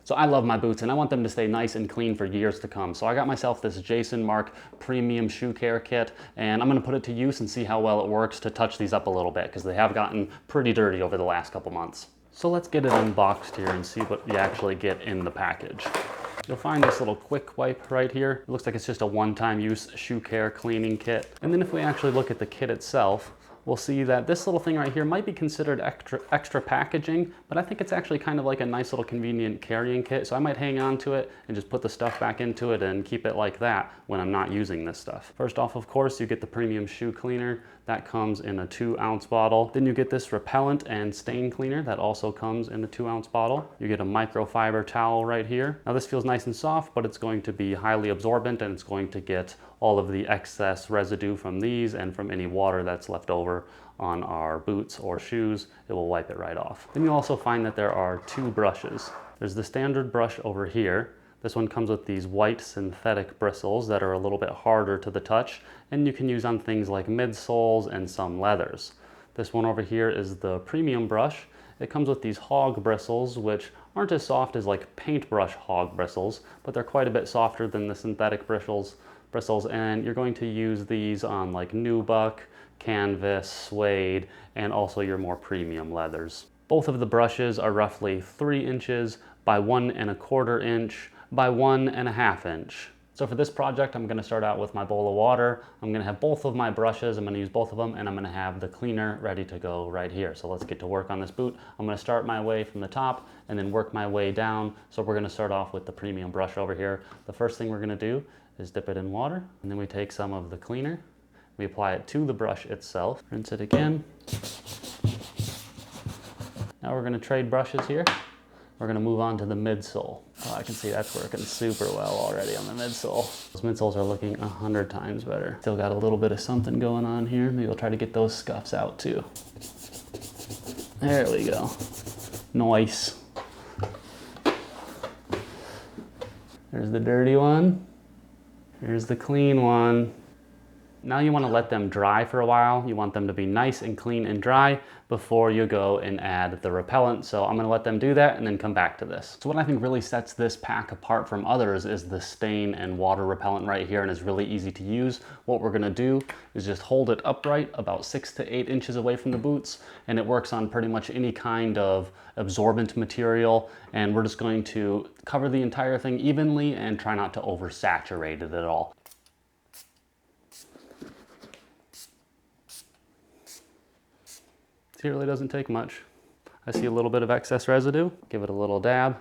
So I love my boots and I want them to stay nice and clean for years to come. So I got myself this Jason Markk premium shoe care kit, and I'm gonna put it to use and see how well it works to touch these up a little bit, because they have gotten pretty dirty over the last couple months. So let's get it unboxed here and see what you actually get in the package. You'll find this little quick wipe right here. It looks like it's just a one-time use shoe care cleaning kit. And then if we actually look at the kit itself, we'll see that this little thing right here might be considered extra packaging, but I think it's actually kind of like a nice little convenient carrying kit. So I might hang on to it and just put the stuff back into it and keep it like that when I'm not using this stuff. First off, of course, you get the premium shoe cleaner. That comes in a 2-ounce bottle. Then you get this repellent and stain cleaner that also comes in a 2-ounce bottle. You get a microfiber towel right here. Now this feels nice and soft, but it's going to be highly absorbent and it's going to get all of the excess residue from these and from any water that's left over on our boots or shoes. It will wipe it right off. Then you also find that there are 2 brushes. There's the standard brush over here. This one comes with these white synthetic bristles that are a little bit harder to the touch, and you can use on things like midsoles and some leathers. This one over here is the premium brush. It comes with these hog bristles, which aren't as soft as like paintbrush hog bristles, but they're quite a bit softer than the synthetic bristles, and you're going to use these on like nubuck, canvas, suede, and also your more premium leathers. Both of the brushes are roughly 3 inches by 1 1/4 inch by 1 1/2 inch. So for this project, I'm gonna start out with my bowl of water. I'm gonna have both of my brushes. I'm gonna use both of them, and I'm gonna have the cleaner ready to go right here. So let's get to work on this boot. I'm gonna start my way from the top and then work my way down. So we're gonna start off with the premium brush over here. The first thing we're gonna do is dip it in water, and then we take some of the cleaner. We apply it to the brush itself, rinse it again. Now we're gonna trade brushes here. We're gonna move on to the midsole. Oh, I can see that's working super well already on the midsole. Those midsoles are looking 100 times better. Still got a little bit of something going on here. Maybe we'll try to get those scuffs out too. There we go. Nice. There's the dirty one. Here's the clean one. Now you want to let them dry for a while. You want them to be nice and clean and dry before you go and add the repellent. So I'm going to let them do that and then come back to this. So what I think really sets this pack apart from others is the stain and water repellent right here, and is really easy to use. What we're going to do is just hold it upright about 6 to 8 inches away from the boots, and it works on pretty much any kind of absorbent material. And we're just going to cover the entire thing evenly and try not to oversaturate it at all. It really doesn't take much. I see a little bit of excess residue. Give it a little dab,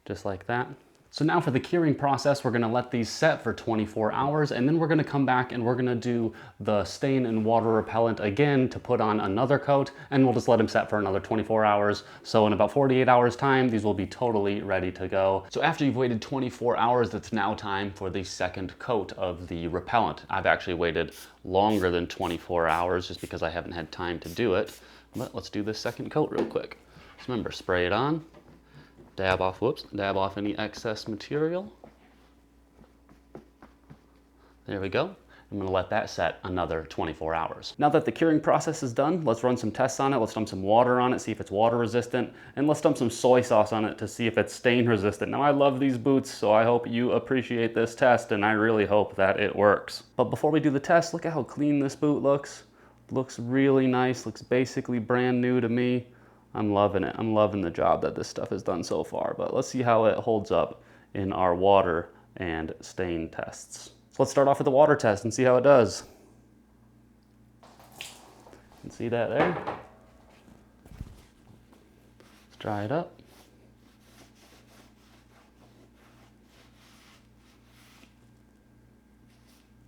just like that. So now for the curing process, we're gonna let these set for 24 hours, and then we're gonna come back and we're gonna do the stain and water repellent again to put on another coat, and we'll just let them set for another 24 hours. So in about 48 hours time, these will be totally ready to go. So after you've waited 24 hours, it's now time for the second coat of the repellent. I've actually waited longer than 24 hours just because I haven't had time to do it. But let's do this second coat real quick. So remember, spray it on. Dab off any excess material. There we go. I'm gonna let that set another 24 hours. Now that the curing process is done, let's run some tests on it. Let's dump some water on it, see if it's water resistant, and let's dump some soy sauce on it to see if it's stain resistant. Now I love these boots, so I hope you appreciate this test, and I really hope that it works. But before we do the test, look at how clean this boot looks. Looks really nice, looks basically brand new to me. I'm loving it. I'm loving the job that this stuff has done so far, but let's see how it holds up in our water and stain tests. So let's start off with the water test and see how it does. You can see that there. Let's dry it up.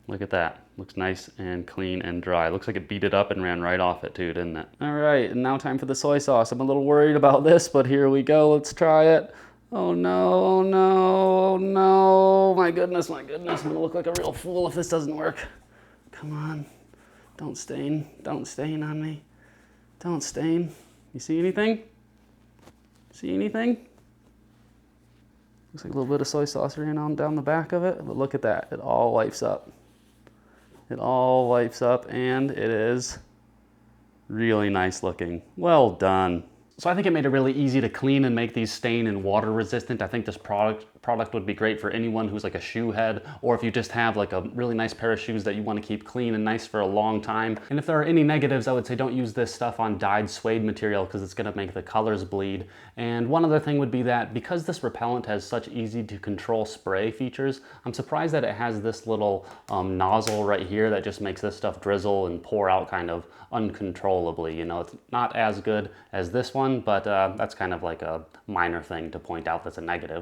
Look at that. Looks nice and clean and dry. Looks like it beat it up and ran right off it too, didn't it? All right, and now time for the soy sauce. I'm a little worried about this, but here we go. Let's try it. Oh no, oh no, oh no. My goodness, my goodness. I'm gonna look like a real fool if this doesn't work. Come on. Don't stain. Don't stain on me. Don't stain. You see anything? See anything? Looks like a little bit of soy sauce ran on down the back of it, but look at that. It all wipes up. It all wipes up, and it is really nice looking. Well done. So I think it made it really easy to clean and make these stain and water resistant. I think this product would be great for anyone who's like a shoe head, or if you just have like a really nice pair of shoes that you want to keep clean and nice for a long time. And if there are any negatives, I would say don't use this stuff on dyed suede material because it's going to make the colors bleed. And one other thing would be that because this repellent has such easy to control spray features, I'm surprised that it has this little nozzle right here that just makes this stuff drizzle and pour out kind of uncontrollably. You know, it's not as good as this one, but that's kind of like a minor thing to point out that's a negative.